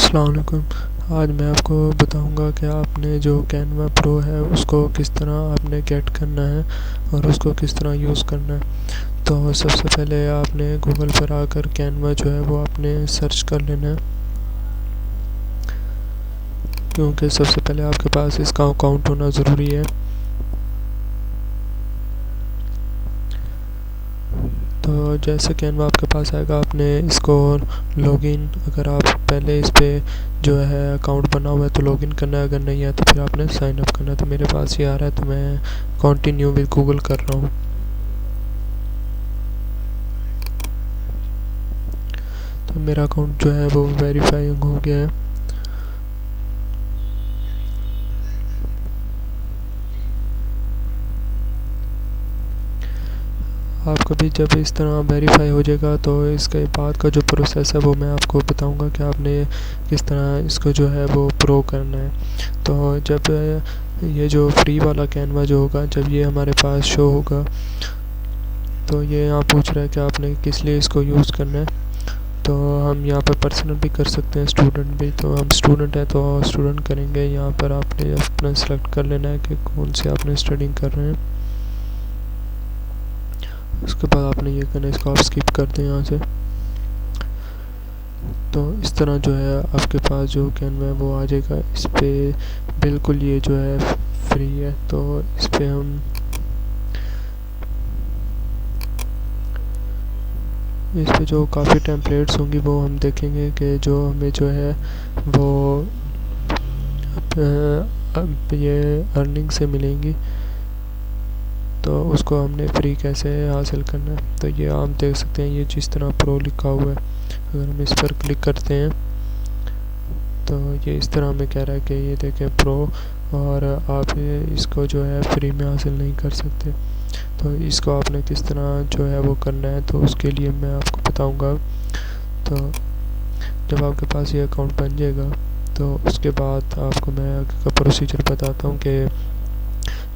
अस्सलाम वालेकुम। आज मैं आपको बताऊंगा कि आपने जो कैनवा प्रो है उसको किस तरह आपने गेट करना है और उसको किस तरह यूज़ करना है। तो सबसे पहले आपने गूगल पर आकर कैनवा जो है वो आपने सर्च कर लेना है, क्योंकि सबसे पहले आपके पास इसका अकाउंट होना ज़रूरी है। तो जैसे कैनवा आपके पास आएगा आपने इसको लॉगिन, अगर आप पहले इस पे जो है अकाउंट बना हुआ है तो लॉगिन करना है, अगर नहीं है तो फिर आपने साइन अप करना है। तो मेरे पास ये आ रहा है तो मैं कंटिन्यू विद गूगल कर रहा हूँ। तो मेरा अकाउंट जो है वो वेरीफाई हो गया है। आपका भी जब इस तरह वेरीफाई हो जाएगा तो इसके बाद का जो प्रोसेस है वो मैं आपको बताऊंगा कि आपने किस तरह इसको जो है वो प्रो करना है। तो जब ये जो फ्री वाला कैनवा जो होगा, जब ये हमारे पास शो होगा तो ये यहाँ पूछ रहा है कि आपने किस लिए इसको यूज़ करना है। तो हम यहाँ पर पर्सनल भी कर सकते हैं, स्टूडेंट भी। तो हम स्टूडेंट हैं तो स्टूडेंट करेंगे। यहाँ पर आपने अपना सेलेक्ट कर लेना है कि कौन से आपने स्टडिंग कर रहे हैं। उसके बाद आपने ये करना है, इसको आप स्किप कर दें यहाँ से। तो इस तरह जो है आपके पास जो कैनवा है वो आ जाएगा। इस पर बिल्कुल ये जो है फ्री है। तो इस पर हम इस पे जो काफ़ी टेम्पलेट्स होंगी वो हम देखेंगे कि जो हमें जो है वो अब ये अर्निंग से मिलेंगी। तो उसको हमने फ्री कैसे हासिल करना है, तो ये आप देख सकते हैं, ये जिस तरह प्रो लिखा हुआ है। अगर हम इस पर क्लिक करते हैं तो ये इस तरह हमें कह रहा है कि ये देखें प्रो, और आप इसको जो है फ्री में हासिल नहीं कर सकते। तो इसको आपने किस तरह जो है वो करना है तो उसके लिए मैं आपको बताऊंगा। तो जब आपके पास ये अकाउंट बन जाएगा तो उसके बाद आपको मैं आगे का प्रोसीजर बताता हूँ कि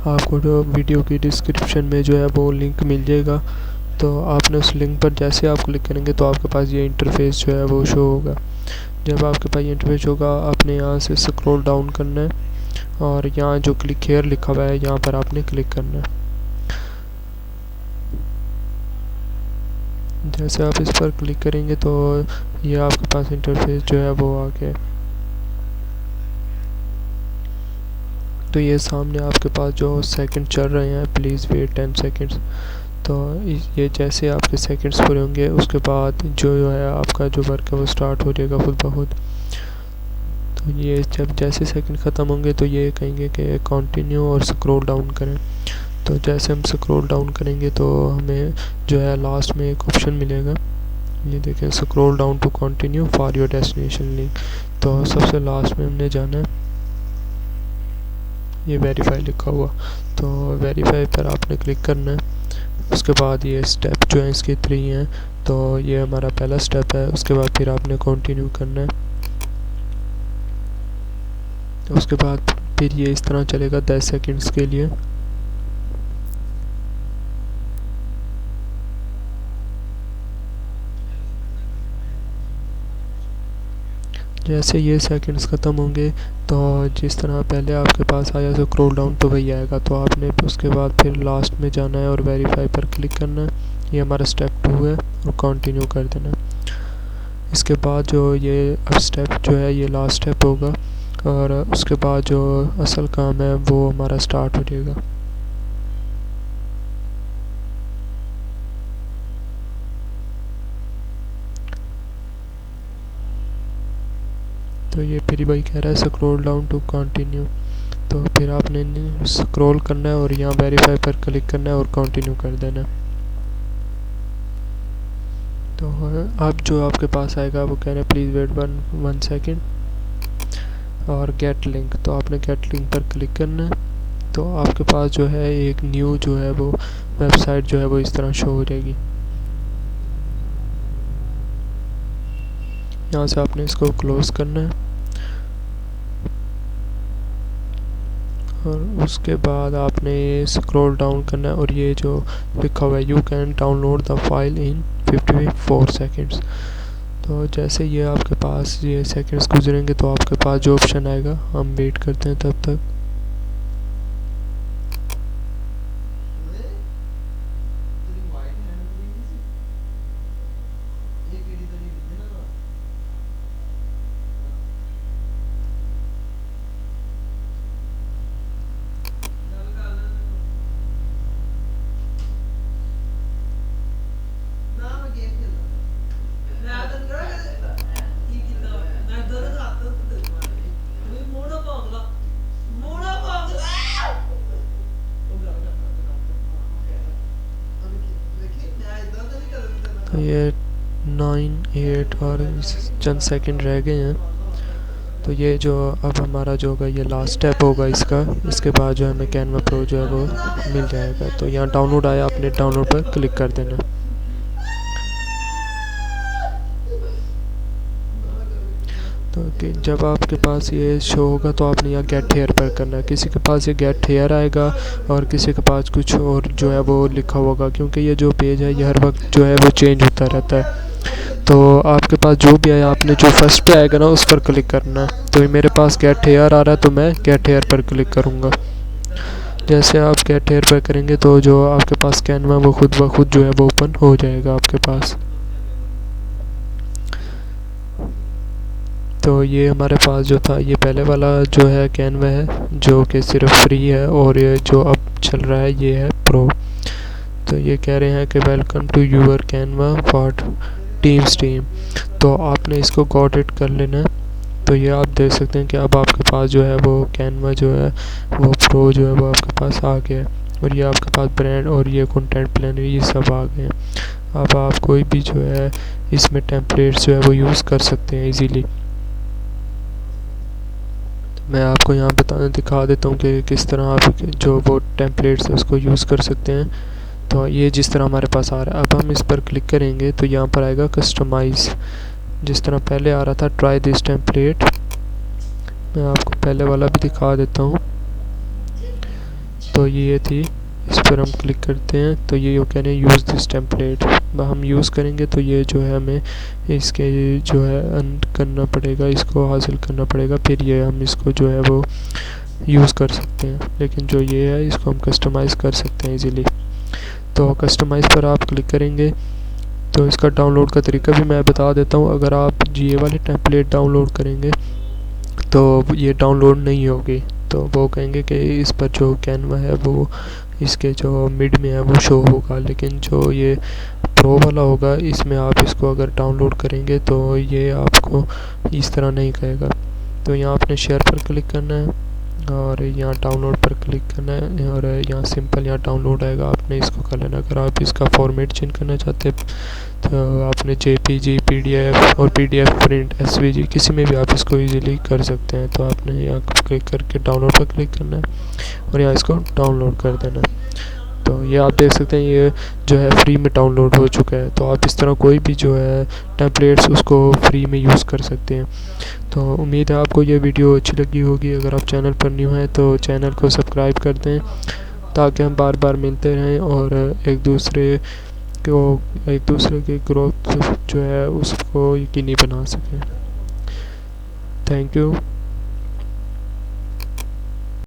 आपको जो वीडियो की डिस्क्रिप्शन में जो है वो लिंक मिल जाएगा। तो आपने उस लिंक पर जैसे आप क्लिक करेंगे तो आपके पास ये इंटरफेस जो है वो शो होगा। जब आपके पास ये इंटरफेस होगा आपने यहाँ से स्क्रॉल डाउन करना है और यहाँ जो क्लिक हियर लिखा हुआ है यहाँ पर आपने क्लिक करना है। जैसे आप इस पर क्लिक करेंगे तो ये आपके पास इंटरफेस जो है वो आ गया। तो ये सामने आपके पास जो सेकंड चल रहे हैं, प्लीज़ वेट 10 सेकंड्स। तो ये जैसे आपके सेकंड्स पूरे होंगे उसके बाद जो है आपका जो वर्क है वो स्टार्ट हो जाएगा खुद ब खुद। तो ये जब जैसे सेकंड ख़त्म होंगे तो ये कहेंगे कि कंटिन्यू और स्क्रॉल डाउन करें। तो जैसे हम स्क्रॉल डाउन करेंगे तो हमें जो है लास्ट में एक ऑप्शन मिलेगा, ये देखें, scroll down to continue for your destination link. तो सबसे लास्ट में हमने जाना है, ये वेरीफाई लिखा हुआ, तो वेरीफाई पर आपने क्लिक करना है। उसके बाद ये स्टेप जो है इसके 3 हैं। तो ये हमारा पहला स्टेप है। उसके बाद फिर आपने कंटिन्यू करना है। तो उसके बाद फिर ये इस तरह चलेगा 10 सेकंड्स के लिए। जैसे ये सेकंड्स ख़त्म होंगे तो जिस तरह पहले आपके पास आया तो स्क्रॉल डाउन तो वही आएगा। तो आपने उसके बाद फिर लास्ट में जाना है और वेरीफाई पर क्लिक करना है। ये हमारा स्टेप 2 है और कंटिन्यू कर देना है। इसके बाद जो ये अब स्टेप जो है ये लास्ट स्टेप होगा और उसके बाद जो असल काम है वो हमारा स्टार्ट हो जाएगा। तो ये फिर वही कह रहा है स्क्रॉल डाउन टू कंटिन्यू। तो फिर आपने स्क्रॉल करना है और यहाँ वेरीफाई पर क्लिक करना है और कंटिन्यू कर देना है। तो अब जो आपके पास आएगा वो कह रहे हैं प्लीज़ वेट 1 सेकंड और गेट लिंक। तो आपने गेट लिंक पर क्लिक करना है। तो आपके पास जो है एक न्यू जो है वो वेबसाइट जो है वो इस तरह शो हो जाएगी। यहाँ से आपने इसको क्लोज़ करना है और उसके बाद आपने स्क्रॉल डाउन करना है और ये जो लिखा हुआ है you can download the file in 54 seconds. तो जैसे ये आपके पास ये सेकंड्स गुजरेंगे तो आपके पास जो ऑप्शन आएगा, हम वेट करते हैं तब तक। तो ये 9, 8 और चंद सेकंड रह गए हैं। तो ये जो अब हमारा जो होगा ये लास्ट स्टेप होगा इसका। इसके बाद जो है हमें कैनवा प्रो जो है वो मिल जाएगा। तो यहाँ डाउनलोड आया, आपने डाउनलोड पर क्लिक कर देना। तो कि जब आपके पास ये शो होगा तो आपने यहाँ गेट हेयर पर करना है। किसी के पास ये गेट हेयर आएगा और किसी के पास कुछ और जो है वो लिखा होगा, क्योंकि ये जो पेज है ये हर वक्त जो है वो चेंज होता रहता है। तो आपके पास जो भी आया, आपने जो फर्स्ट पे आएगा ना उस पर क्लिक करना है। तो मेरे पास गेट हेयर आ रहा है तो मैं गेट हेयर पर क्लिक करूँगा। जैसे आप गेट हेयर पर करेंगे तो जो आपके पास कैनवा वो खुद ब खुद जो है वो ओपन हो जाएगा आपके पास। तो ये हमारे पास जो था ये पहले वाला जो है कैनवा है जो कि सिर्फ फ्री है, और ये जो अब चल रहा है ये है प्रो। तो ये कह रहे हैं कि welcome to your Canva for teams team. तो आपने इसको गॉट इट कर लेना है। तो ये आप देख सकते हैं कि अब आपके पास जो है वो कैनवा जो है वो प्रो जो है वो आपके पास आ गया है, और ये आपके पास ब्रांड और ये कंटेंट प्लानर ये सब आ गए हैं। अब आप कोई भी जो है इसमें टेम्पलेट्स जो है वो यूज़ कर सकते हैं इजीली। मैं आपको यहाँ दिखा देता हूँ कि किस तरह आप जो वो टेम्पलेट्स है उसको यूज़ कर सकते हैं। तो ये जिस तरह हमारे पास आ रहा है, अब हम इस पर क्लिक करेंगे तो यहाँ पर आएगा कस्टमाइज़। जिस तरह पहले आ रहा था ट्राई दिस टेम्पलेट, मैं आपको पहले वाला भी दिखा देता हूँ। तो ये थी, इस पर हम क्लिक करते हैं तो ये कह रहे हैं यूज़ दिस टेम्पलेट। हम यूज़ करेंगे तो ये जो है हमें इसके जो है अर्न करना पड़ेगा, इसको हासिल करना पड़ेगा, फिर ये हम इसको जो है वो यूज़ कर सकते हैं। लेकिन जो ये है इसको हम कस्टमाइज़ कर सकते हैं इजीली। तो कस्टमाइज़ पर आप क्लिक करेंगे तो इसका डाउनलोड का तरीका भी मैं बता देता हूँ। अगर आप ये वाले टेम्पलेट डाउनलोड करेंगे तो ये डाउनलोड नहीं होगी। तो वो कहेंगे कि इस पर जो कैनवा है वो इसके जो मिड में है वो शो होगा, लेकिन जो ये प्रो वाला होगा इसमें आप इसको अगर डाउनलोड करेंगे तो ये आपको इस तरह नहीं कहेगा। तो यहाँ आपने शेयर पर क्लिक करना है और यहाँ डाउनलोड पर क्लिक करना है, और यहाँ सिंपल यहाँ डाउनलोड आएगा, आपने इसको कर लेना। अगर आप इसका फॉर्मेट चेंज करना चाहते हैं तो आपने JPG, PDF और PDF प्रिंट SVG किसी में भी आप इसको इजीली कर सकते हैं। तो आपने यहाँ क्लिक करके डाउनलोड पर क्लिक करना है और यहाँ इसको डाउनलोड कर देना है। तो ये आप देख सकते हैं ये जो है फ्री में डाउनलोड हो चुका है। तो आप इस तरह कोई भी जो है टेम्पलेट्स उसको फ्री में यूज़ कर सकते हैं। तो उम्मीद है आपको ये वीडियो अच्छी लगी होगी। अगर आप चैनल पर न्यू हैं तो चैनल को सब्सक्राइब कर दें ताकि हम बार बार मिलते रहें और एक दूसरे की ग्रोथ जो है उसको यकीनी बना सकें। Thank you.